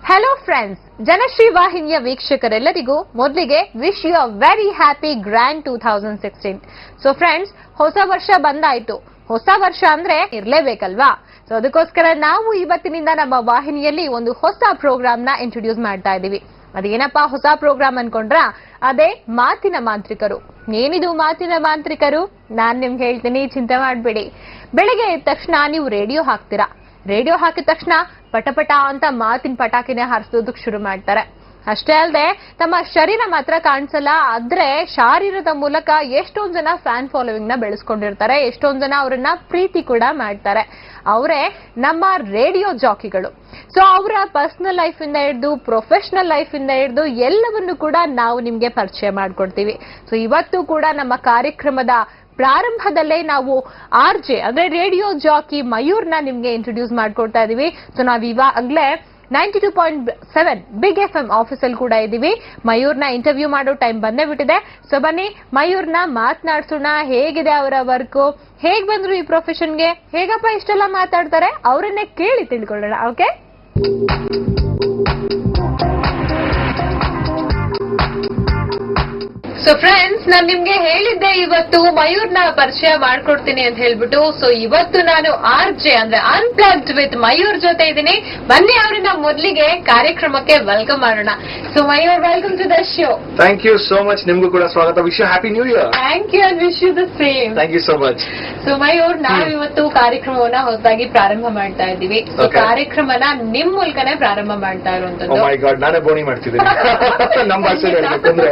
Hello friends, Janashree ವಾಹಿನಿಯ ವೀಕ್ಷಕರೆಲ್ಲರಿಗೂ ಮೊದಲಿಗೆ wish you a very happy grand 2016. So friends, ಹೊಸ ವರ್ಷ ಬಂದಾಯ್ತು. ಹೊಸ ವರ್ಷ ಅಂದ್ರೆ ಇರ್ಲೇಬೇಕಲ್ವಾ? ಸೊ ಅದಕ್ಕೋಸ್ಕರ ನಾವು ಇವತ್ತಿನಿಂದ ನಮ್ಮ ವಾಹಿನಿಯಲ್ಲಿ ಒಂದು ಹೊಸ ಪ್ರೋಗ್ರಾಮ್ ನ ಇಂಟ್ರೊಡ್ಯೂಸ್ ಮಾಡ್ತಾ ಇದೀವಿ. ಅದೇನಪ್ಪಾ ಹೊಸ ಪ್ರೋಗ್ರಾಮ್ ಅನ್ಕೊಂಡ್ರ? ಅದೇ ಮಾತಿನ ಮಾಂತ್ರಿಕರು. ಏನಿದು ಮಾತಿನ ಮಾಂತ್ರಿಕರು? ನಾನ್ ನಿಮ್ಗೆ ಹೇಳ್ತೀನಿ, ಚಿಂತೆ ಮಾಡ್ಬೇಡಿ. ಬೆಳಿಗ್ಗೆ ಎದ್ದ ತಕ್ಷಣ ನೀವು ರೇಡಿಯೋ ಹಾಕ್ತೀರಾ. ರೇಡಿಯೋ ಹಾಕಿದ ತಕ್ಷಣ ಪಟಪಟ ಅಂತ ಮಾತಿನ ಪಟಾಕಿನೇ ಹಾರಿಸೋದಕ್ಕೆ ಶುರು ಮಾಡ್ತಾರೆ. ಅಷ್ಟೇ ಅಲ್ಲದೆ ತಮ್ಮ ಶರೀರ ಮಾತ್ರ ಕಾಣಿಸಲ್ಲ, ಆದ್ರೆ ಶಾರೀರದ ಮೂಲಕ ಎಷ್ಟೊಂದ್ ಜನ ಫ್ಯಾನ್ ಫಾಲೋವಿಂಗ್ ನ ಬೆಳೆಸ್ಕೊಂಡಿರ್ತಾರೆ. ಎಷ್ಟೊಂದ್ ಜನ ಅವರನ್ನ ಪ್ರೀತಿ ಕೂಡ ಮಾಡ್ತಾರೆ. ಅವರೇ ನಮ್ಮ ರೇಡಿಯೋ ಜಾಕಿಗಳು. ಸೊ ಅವರ ಪರ್ಸನಲ್ ಲೈಫ್ ಇಂದ ಹಿಡಿದು ಪ್ರೊಫೆಷನಲ್ ಲೈಫ್ ಇಂದ ಹಿಡಿದು ಎಲ್ಲವನ್ನು ಕೂಡ ನಾವು ನಿಮ್ಗೆ ಪರಿಚಯ ಮಾಡ್ಕೊಡ್ತೀವಿ. ಸೊ ಇವತ್ತು ಕೂಡ ನಮ್ಮ ಕಾರ್ಯಕ್ರಮದ ಪ್ರಾರಂಭದಲ್ಲೇ ನಾವು RJ ಅಂದ್ರೆ ರೇಡಿಯೋ ಜಾಕಿ ಮಯೂರ್ನ ನಿಮ್ಗೆ ಇಂಟ್ರೊಡ್ಯೂಸ್ ಮಾಡ್ಕೊಡ್ತಾ ಇದೀವಿ. ಸೊ ನಾವ್ ಇವಾಗಲೇ 92.7 ಬಿಗ್ FM ಆಫೀಸಲ್ಲಿ ಕೂಡ ಇದೀವಿ. ಮಯೂರ್ನ ಇಂಟರ್ವ್ಯೂ ಮಾಡೋ ಟೈಮ್ ಬಂದೇ ಬಿಟ್ಟಿದೆ. ಸೊ ಬನ್ನಿ ಮಯೂರ್ನ ಮಾತನಾಡ್ಸೋಣ. ಹೇಗಿದೆ ಅವರ ವರ್ಕ್, ಹೇಗ್ ಬಂದ್ರು ಈ ಪ್ರೊಫೆಷನ್ಗೆ, ಹೇಗಪ್ಪ ಇಷ್ಟೆಲ್ಲ ಮಾತಾಡ್ತಾರೆ, ಅವರನ್ನೇ ಕೇಳಿ ತಿಳ್ಕೊಳ್ಳೋಣ. ಓಕೆ, ಸೊ ಫ್ರೆಂಡ್ಸ್, ನಾನ್ ನಿಮ್ಗೆ ಹೇಳಿದ್ದೆ ಇವತ್ತು ಮಯೂರ್ನ ಪರಿಚಯ ಮಾಡ್ಕೊಡ್ತೀನಿ ಅಂತ ಹೇಳ್ಬಿಟ್ಟು. ಸೊ ಇವತ್ತು ನಾನು RJ ಅಂದ್ರೆ ಅನ್ಪ್ಲಗ್ಡ್ ವಿತ್ ಮಯೂರ್ ಜೊತೆ ಇದ್ದೀನಿ. ಬನ್ನಿ ಅವ್ರನ್ನ ಮೊದಲಿಗೆ ಕಾರ್ಯಕ್ರಮಕ್ಕೆ ವೆಲ್ಕಮ್ ಮಾಡೋಣ. So Mayur, welcome to the show. Thank you so much. ನಿಮ್ಗೂ ಕೂಡ ಸ್ವಾಗತ. Wish you happy new year. Thank you and wish you the same. Thank you so much. So Mayur, ನಾವು ಇವತ್ತು ಕಾರ್ಯಕ್ರಮವನ್ನ ಹೊಸದಾಗಿ ಪ್ರಾರಂಭ ಮಾಡ್ತಾ ಇದ್ದೀವಿ. ಸೊ ಕಾರ್ಯಕ್ರಮನ ನಿಮ್ ಮೂಲಕನೇ ಪ್ರಾರಂಭ ಮಾಡ್ತಾ ಇರುವಂತದ್ದು. ಓ ಮೈ ಗಾಡ್, ನಾನೇ ಬೋಣಿ ಮಾಡ್ತಿದ್ದೀನಿ ನಮ್ಮ ಭಾಷೆಯಲ್ಲಿ ಹೇಳ್ಬೇಕಂದ್ರೆ.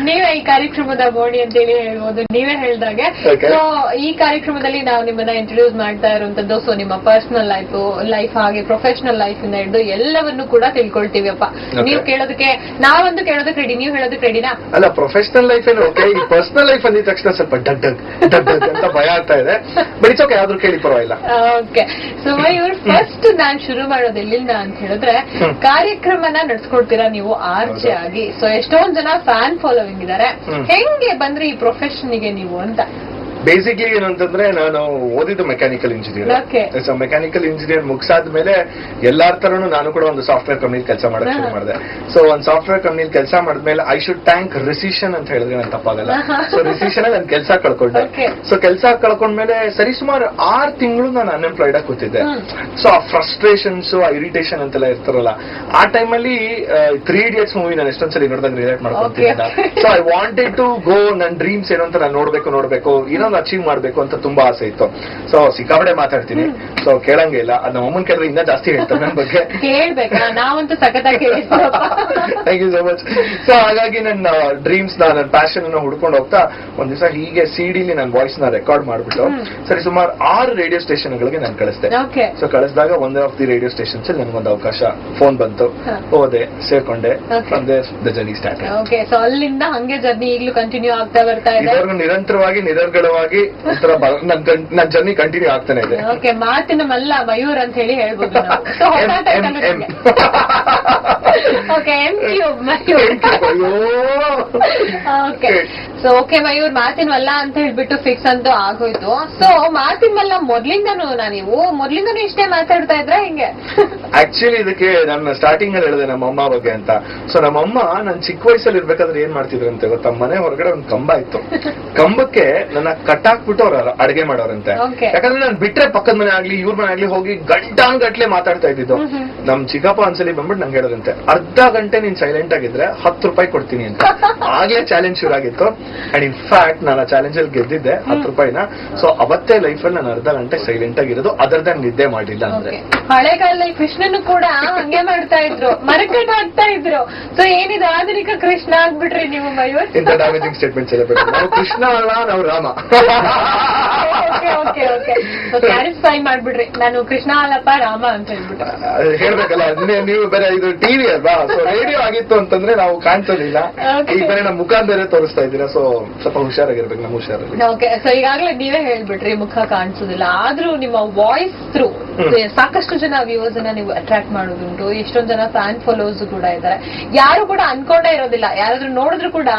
ನೀವೇ ಈ ಕಾರ್ಯಕ್ರಮದ ಬೋಣಿ ಅಂತೇಳಿ ಹೇಳ್ಬೋದು, ನೀವೇ ಹೇಳ್ದಾಗೆ. ಸೊ ಈ ಕಾರ್ಯಕ್ರಮದಲ್ಲಿ ನಾವು ನಿಮ್ಮನ್ನ ಇಂಟ್ರೊಡ್ಯೂಸ್ ಮಾಡ್ತಾ ಇರುವಂತದ್ದು. ಸೊ ನಿಮ್ಮ ಪರ್ಸನಲ್ ಲೈಫ್ ಹಾಗೆ ಪ್ರೊಫೆಷನಲ್ ಲೈಫ್ ಇಂದ ಹಿಡಿದು ಎಲ್ಲವನ್ನು ಕೂಡ ತಿಳ್ಕೊಳ್ತೀವಿ. ಅಪ್ಪ, ನೀವು ಕೇಳೋದಕ್ಕೆ, ನಾವೊಂದು ಕೇಳೋದಕ್ಕೆ ರೆಡಿ, ನೀವು ಹೇಳೋದಕ್ಕೆ ರೆಡಿನಾ? ಅಲ್ಲ, ಪ್ರೊಫೆಷನಲ್ ಲೈಫ್ ಏನು ಓಕೆ, ಈ ಪರ್ಸನಲ್ ಲೈಫ್ ಅಂದಿದ ತಕ್ಷಣ ಸ್ವಲ್ಪ ಡಗ್ ಅಂತ ಭಯ ಆಗ್ತಾ ಇದೆ. ಬಟ್ ಇಟ್ಸ್ ಓಕೆ, ಯಾವ್ದು ಕೇಳಿ ಪರವಾಗಿಲ್ಲ. ಓಕೆ, ಸೊ ಮಯೂರ್, ಫಸ್ಟ್ ನಾನ್ ಶುರು ಮಾಡೋದು ಎಲ್ಲಿಂದ ಅಂತ ಹೇಳಿದ್ರೆ, ಕಾರ್ಯಕ್ರಮನ ನಡ್ಸ್ಕೊಡ್ತೀರಾ ನೀವು RJ ಆಗಿ. ಸೊ ಎಷ್ಟೊಂದ್ ಜನ ಫ್ಯಾನ್ ಫಾಲೋವಿಂಗ್ ಇದಾರೆ. ಹೆಂಗೆ ಬಂದ್ರೆ ಈ ಪ್ರೊಫೆಷನ್ಗೆ ನೀವು ಅಂತ? ಬೇಸಿಕ್ಲಿ ಏನಂತಂದ್ರೆ, ನಾನು ಓದಿದ್ದು mechanical engineer. So mechanical engineer ಮುಗಿಸಾದ್ಮೇಲೆ ಎಲ್ಲಾರ ತರನು ನಾನು ಕೂಡ ಒಂದು ಸಾಫ್ಟ್ವೇರ್ ಕಂಪ್ನಿ ಕೆಲಸ ಮಾಡಕ್ ಶುರು ಮಾಡಿದೆ. ಸೊ ಒಂದು ಸಾಫ್ಟ್ವೇರ್ ಕಂಪ್ನಿ ಕೆಲಸ ಮಾಡಿದ್ಮೇಲೆ ಐ ಶುಡ್ ಥ್ಯಾಂಕ್ ರಿಸಿಷನ್ ಅಂತ ಹೇಳಿದ್ರೆ ನಾನು ತಪ್ಪಾಗಲ್ಲ. ಸೊ ರಿಸಿಷನ್ ಅಲ್ಲಿ ನಾನು ಕೆಲಸ ಕಳ್ಕೊಂಡೆ. ಸೊ ಕೆಲಸ ಕಳ್ಕೊಂಡ್ಮೇಲೆ ಸರಿ ಸುಮಾರು 6 ತಿಂಗಳು ನಾನು ಅನ್ಎಂಪ್ಲಾಯ್ಡ್ ಆಗಿ ಕೂತಿದ್ದೆ. ಸೊ ಆ ಫ್ರಸ್ಟ್ರೇಷನ್ಸ್, ಆ ಇರಿಟೇಷನ್ ಅಂತೆಲ್ಲ ಇರ್ತಾರಲ್ಲ, ಆ ಟೈಮಲ್ಲಿ 3 Idiots ಮೂವಿ ನಾನು ಎಷ್ಟೊಂದ್ಸಲಿ ನೋಡಿದಾಗ ರಿಲೇಟ್ ಮಾಡ್ಕೊಂತಿದ್ದೆ. So I wanted to go, ನನ್ನ ಡ್ರೀಮ್ಸ್ ಏನು ಅಂತ ನಾನು ನೋಡ್ಬೇಕು, ಇನ್ನೊಂದು ಅಚೀವ್ ಮಾಡ್ಬೇಕು ಅಂತ ತುಂಬಾ ಆಸೆ ಇತ್ತು. ಸೊ ಸಿಕ್ಕಾಪಡೆ ಮಾತಾಡ್ತೀನಿ. ಸೊ ಕೇಳಂಗೆ ಇಲ್ಲ, ಅದು ನಮ್ಮ ಅಮ್ಮನ್ ಕೇಳಿದ್ರೆ ಇನ್ನೂ ಜಾಸ್ತಿ ಹೇಳ್ತಾರೆ ನನ್ನ ಬಗ್ಗೆ. ನಾವಂತೂ ಸಖತ್ತಾಗಿ. Thank you so much. So ಹಾಗಾಗಿ ನನ್ನ ಡ್ರೀಮ್ಸ್ ನನ್ನ ಪ್ಯಾಷನ್ ಅನ್ನು ಹುಡ್ಕೊಂಡು ಹೋಗ್ತಾ ಒಂದ್ ದಿವಸ ಹೀಗೆ CD-ಲಿ ನನ್ನ ವಾಯ್ಸ್ ನ ರೆಕಾರ್ಡ್ ಮಾಡ್ಬಿಟ್ಟು ಸರಿ ಸುಮಾರು 6 ರೇಡಿಯೋ ಸ್ಟೇಷನ್ ಗಳಿಗೆ ನಾನು ಕಳಿಸ್ದೆ. ಸೊ ಕಳಿಸಿದಾಗ ಒಂದ್ ಆಫ್ ದಿ ರೇಡಿಯೋ ಸ್ಟೇಷನ್ಸ್ ಅಲ್ಲಿ ನನ್ಗೊಂದು ಅವಕಾಶ, ಫೋನ್ ಬಂತು, ಹೋದೆ, ಸೇರ್ಕೊಂಡೆ. The journey start. ಸೊ ಅಲ್ಲಿಂದ ಹಂಗೆ ಜರ್ನಿ ಈಗಲೂ ಕಂಟಿನ್ಯೂ ಆಗ್ತಾ ಬರ್ತಾ ಇದೆ. ನಿರಂತರವಾಗಿ ನಿರರ್ಗಳವಾಗಿ ಒಂಥರ ನನ್ನ ಜರ್ನಿ ಕಂಟಿನ್ಯೂ ಆಗ್ತಾನೆ ಇದೆ. ಓಕೆ, ಮಾತಿನ ಮಲ್ಲ ಮಯೂರ್ ಅಂತ ಹೇಳಿ ಹೇಳ್ಬೋದು. ಸೊ ಓಕೆ ಮಯೂರ್, ಮಾತಿನ ಮಲ್ಲ ಅಂತ ಹೇಳ್ಬಿಟ್ಟು ಫಿಕ್ಸ್ ಅಂತೂ ಆಗೋಯ್ತು. ಸೊ ಮಾತಿನ ಮಲ್ಲ ಮೊದ್ಲಿಂದನೂ ಇಷ್ಟೇ ಮಾತಾಡ್ತಾ ಇದ್ರ ಹಿಂಗೆ? ಆಕ್ಚುಲಿ ಇದಕ್ಕೆ ನಾನು ಸ್ಟಾರ್ಟಿಂಗ್ ಅಲ್ಲಿ ಹೇಳಿದೆ ನಮ್ಮ ಅಮ್ಮ ಬಗ್ಗೆ ಅಂತ. ಸೊ ನಮ್ಮಮ್ಮ ನಾನು ಚಿಕ್ಕ ವಯಸ್ಸಲ್ಲಿ ಇರ್ಬೇಕಾದ್ರೆ ಏನ್ ಮಾಡ್ತಿದ್ರು ಅಂತ ಗೊತ್ತಾ, ಮನೆ ಹೊರಗಡೆ ಒಂದು ಕಂಬ ಇತ್ತು. ಕಂಬಕ್ಕೆ ನನ್ನ ಕಟ್ಟಾಕ್ಬಿಟ್ಟು ಅವ್ರ ಅಡಿಗೆ ಮಾಡೋರಂತೆ. ಯಾಕಂದ್ರೆ ನಾನು ಬಿಟ್ರೆ ಪಕ್ಕದ ಮನೆ ಆಗ್ಲಿ ಇವ್ರ ಮನೆ ಆಗ್ಲಿ ಹೋಗಿ ಗಂಟೆ ಮಾತಾಡ್ತಾ ಇದ್ದಿದ್ದು. ನಮ್ ಚಿಕ್ಕಪ್ಪ ಒಂದ್ಸಲಿ ಬಂದ್ಬಿಟ್ಟು ನಂಗೆ ಹೇಳೋದಂತೆ, ಅರ್ಧ ಗಂಟೆ ನೀನ್ ಸೈಲೆಂಟ್ ಆಗಿದ್ರೆ 10 ರೂಪಾಯಿ ಕೊಡ್ತೀನಿ ಅಂತ. ಆಗ್ಲೇ ಚಾಲೆಂಜ್ ಶುರು ಆಗಿತ್ತು. ಅಂಡ್ ಇನ್ಫ್ಯಾಕ್ಟ್ ನಾನು ಆ ಚಾಲೆಂಜ್ ಅಲ್ಲಿ ಗೆದ್ದಿದ್ದೆ 10 ರೂಪಾಯಿನ. ಸೊ ಅವತ್ತೇ ಲೈಫ್ ಅಲ್ಲಿ ನಾನು ಅರ್ಧ ಗಂಟೆ ಸೈಲೆಂಟ್ ಆಗಿರೋದು, ಅದರ್ದ ನಿದ್ದೆ ಮಾಡಿಲ್ಲ ಅಂದ್ರೆ. ಹಳೆ ಕಾಲದಲ್ಲಿ ಕೃಷ್ಣನು ಕೂಡ ಹಂಗೆ ಮಾಡ್ತಾ ಇದ್ರು, ಮರಕಟ್ ಹಾಕ್ತಾ ಇದ್ರು. ಸೊ ಏನಿದೆ ಆಧುನಿಕ ಕೃಷ್ಣ ಆಗ್ಬಿಟ್ರಿ ನೀವು ಮಯೂರ್? ಇಂಥ ಡ್ಯಾಮೇಜಿಂಗ್ ಸ್ಟೇಟ್ಮೆಂಟ್ಸ್ ಎಲ್ಲ ಬೇಡ. ನಾವು ಕೃಷ್ಣ ಅಲ್ಲ, ನಾವು ರಾಮ. ಕ್ಲಾರಿಫೈ ಮಾಡ್ಬಿಡ್ರಿ, ನಾನು ಕೃಷ್ಣ ಅಲ್ಲಪ್ಪ ರಾಮ ಅಂತ ಹೇಳ್ಬಿಟ್ಟು ಹೇಳ್ಬೇಕಲ್ಲ. ನೀವು ಬೇರೆ ಇದು ಟಿವಿ ಅಲ್ವಾ? ಸೊ ರೇಡಿಯೋ ಆಗಿತ್ತು ಅಂತಂದ್ರೆ ನಾವು ಕಾಣಿಸೋದಿಲ್ಲ. ಈಗ ಬೇರೆ ನಮ್ಮ ಮುಖ ಬೇರೆ ತೋರಿಸ್ತಾ ಇದ್ದೀರಾ. ಸೊ ಸ್ವಲ್ಪ ಹುಷಾರಾಗಿರ್ಬೇಕು, ನಮ್ಮ ಹುಷಾರಲ್ಲಿ. ಓಕೆ, ಸೊ ಈಗಾಗಲೇ ನೀವೇ ಹೇಳ್ಬಿಟ್ರಿ ಮುಖ ಕಾಣಿಸೋದಿಲ್ಲ, ಆದ್ರೂ ನಿಮ್ಮ ವಾಯ್ಸ್ ಥ್ರೂ ಸಾಕಷ್ಟು ಜನ ವ್ಯೂವರ್ಸ್ ಅನ್ನ ನೀವು ಅಟ್ರಾಕ್ಟ್ ಮಾಡೋದುಂಟು. ಎಷ್ಟೊಂದು ಜನ ಫ್ಯಾನ್ ಫಾಲೋವರ್ಸ್ ಕೂಡ ಇದ್ದಾರೆ. ಯಾರು ಕೂಡ ಅನ್ಕೊಂಡೇ ಇರೋದಿಲ್ಲ, ಯಾರಾದ್ರೂ ನೋಡಿದ್ರು ಕೂಡ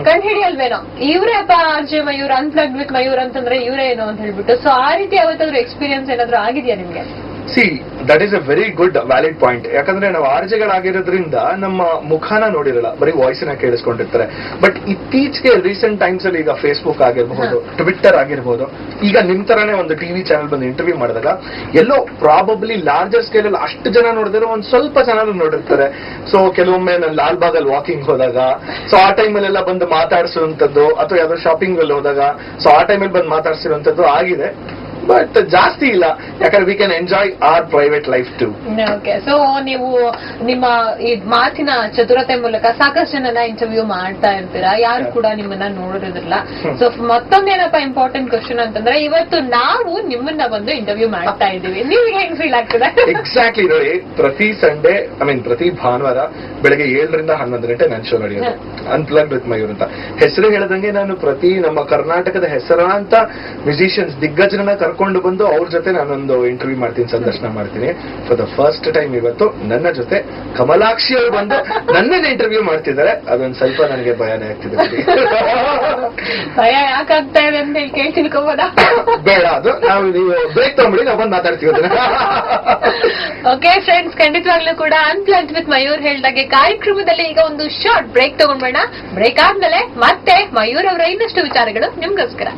ಕಂಡು ಹಿಡಿಯಲ್ವೇನೋ ಇವರೇ ಅಪ್ಪ RJ ಮಯೂರ್, ಅನ್ಪ್ಲಗ್ಡ್ ವಿತ್ ಮಯೂರ್ ಅಂತಂದ್ರೆ ಇವರೇ ಏನೋ ಅಂತ ಹೇಳ್ಬಿಟ್ಟು. ಸೊ ಆ ರೀತಿ ಯಾವತ್ತಾದ್ರೂ ಎಕ್ಸ್ಪೀರಿಯನ್ಸ್ ಏನಾದ್ರು ಆಗಿದೆಯಾ ನಿಮ್ಗೆ? See that is a very good valid point. ಯಾಕಂದ್ರೆ ನಾವು ಆರ್ಜೆಗಳಾಗಿರೋದ್ರಿಂದ ನಮ್ಮ ಮುಖಾನ ನೋಡಿರಲ್ಲ, ಬರೀ ವಾಯ್ಸ್ ನ ಕೇಳಿಸ್ಕೊಂಡಿರ್ತಾರೆ. ಬಟ್ ಇತ್ತೀಚೆಗೆ ರೀಸೆಂಟ್ ಟೈಮ್ಸ್ ಅಲ್ಲಿ ಈಗ ಫೇಸ್ಬುಕ್ ಆಗಿರಬಹುದು, ಟ್ವಿಟ್ಟರ್ ಆಗಿರ್ಬೋದು, ಈಗ ನಿಮ್ ತರಾನೇ ಒಂದು ಟಿವಿ ಚಾನಲ್ ಬಂದು ಇಂಟರ್ವ್ಯೂ ಮಾಡಿದಾಗ ಎಲ್ಲೋ ಪ್ರಾಬಬ್ಲಿ ಲಾರ್ಜರ್ ಸ್ಕೇಲ್ ಅಲ್ಲಿ ಅಷ್ಟು ಜನ ನೋಡಿದ್ರೆ ಒಂದ್ ಸ್ವಲ್ಪ ಜನ ನೋಡಿರ್ತಾರೆ. ಸೊ ಕೆಲವೊಮ್ಮೆ ನಾನು ಲಾಲ್ ಬಾಗ್ ಅಲ್ಲಿ ವಾಕಿಂಗ್ ಹೋದಾಗ ಸೊ ಆ ಟೈಮಲ್ಲೆಲ್ಲ ಬಂದು ಮಾತಾಡಿಸುವಂತದ್ದು, ಅಥವಾ ಯಾವ್ದೋ ಶಾಪಿಂಗ್ ಅಲ್ಲಿ ಹೋದಾಗ ಸೊ ಆ ಟೈಮಲ್ಲಿ ಬಂದು ಮಾತಾಡಿಸಿರುವಂತದ್ದು ಆಗಿದೆ. ಬಟ್ ಜಾಸ್ತಿ ಇಲ್ಲ, ಯಾಕಂದ್ರೆ we can enjoy our private life too. Okay, so ನೀವು ನಿಮ್ಮ ಈ ಮಾತಿನ ಚತುರತೆ ಮೂಲಕ ಸಾಕಷ್ಟು ಜನನ ಇಂಟರ್ವ್ಯೂ ಮಾಡ್ತಾ ಇರ್ತೀರಾ, ಯಾರು ಕೂಡ ನಿಮ್ಮನ್ನ ನೋಡಿರೋದಿಲ್ಲ. ಸೊ ಮತ್ತೊಂದೇನಪ್ಪ ಇಂಪಾರ್ಟೆಂಟ್ ಕ್ವಶನ್ ಅಂತಂದ್ರೆ, ಇವತ್ತು ನಾವು ನಿಮ್ಮನ್ನ ಬಂದು ಇಂಟರ್ವ್ಯೂ ಮಾಡ್ತಾ ಇದ್ದೀವಿ, ನಿಮ್ಗೆ ಹೆಂಗ್ ಫೀಲ್ ಆಗ್ತದೆ? ಎಕ್ಸಾಕ್ಟ್ಲಿ ನೋಡಿ, ಪ್ರತಿ ಸಂಡೇ ಪ್ರತಿ ಭಾನುವಾರ ಬೆಳಗ್ಗೆ 7ರಿಂದ 11 ಗಂಟೆ ನನ್ನ ಶೋ ನಡೆಯೋದು ಅನ್ಪ್ಲಗ್ ವಿತ್ ಮಯೂರ್ ಅಂತ. ಹೆಸರು ಹೇಳದಂಗೆ ನಾನು ಪ್ರತಿ ನಮ್ಮ ಕರ್ನಾಟಕದ ಹೆಸರಾಂತ ಮ್ಯೂಸಿಷಿಯನ್ಸ್ ದಿಗ್ಗಜರನ್ನ ಕರ್ಕೊಂಡು ಬಂದು ಅವ್ರ ಜೊತೆ ನಾನೊಂದು ಇಂಟರ್ವ್ಯೂ ಮಾಡ್ತೀನಿ, ಸಂದರ್ಶನ ಮಾಡ್ತೀನಿ. ಫಾರ್ ದ ಫಸ್ಟ್ ಟೈಮ್ ಇವತ್ತು ನನ್ನ ಜೊತೆ ಕಮಲಾಕ್ಷಿ ಅವರು ಬಂದು ನನ್ನನ್ನ ಇಂಟರ್ವ್ಯೂ ಮಾಡ್ತಿದ್ದಾರೆ. ಅದೊಂದು ಸ್ವಲ್ಪ ನನಗೆ ಭಯನೇ ಆಗ್ತಿದೆ. ಭಯ ಯಾಕಾಗ್ತಾ ಇದೆ ಅಂತ ಹೇಳಿ ಕೇಳಿ ತಿಳ್ಕೊಬೋದಾ? ಬೇಡ, ಅದು ನೀವು ಬ್ರೇಕ್ ತಗೊಂಡ್ಬಿಡಿ, ನಾವು ಬಂದು ಮಾತಾಡ್ತೀವಿ ಅದನ್ನ. ಓಕೆ ಫ್ರೆಂಡ್ಸ್, ಖಂಡಿತವಾಗ್ಲೂ ಕೂಡ ಅನ್ಪ್ಲಗ್ಡ್ ವಿತ್ ಮಯೂರ್ ಹೇಳ್ದಾಗೆ ಕಾರ್ಯಕ್ರಮದಲ್ಲಿ ಈಗ ಒಂದು ಶಾರ್ಟ್ ಬ್ರೇಕ್ ತಗೊಂಡ್ಬೇಡ. ಬ್ರೇಕ್ ಆದ್ಮೇಲೆ ಮತ್ತೆ ಮಯೂರ್ ಅವರ ಇನ್ನಷ್ಟು ವಿಚಾರಗಳು ನಿಮ್ಗೋಸ್ಕರ.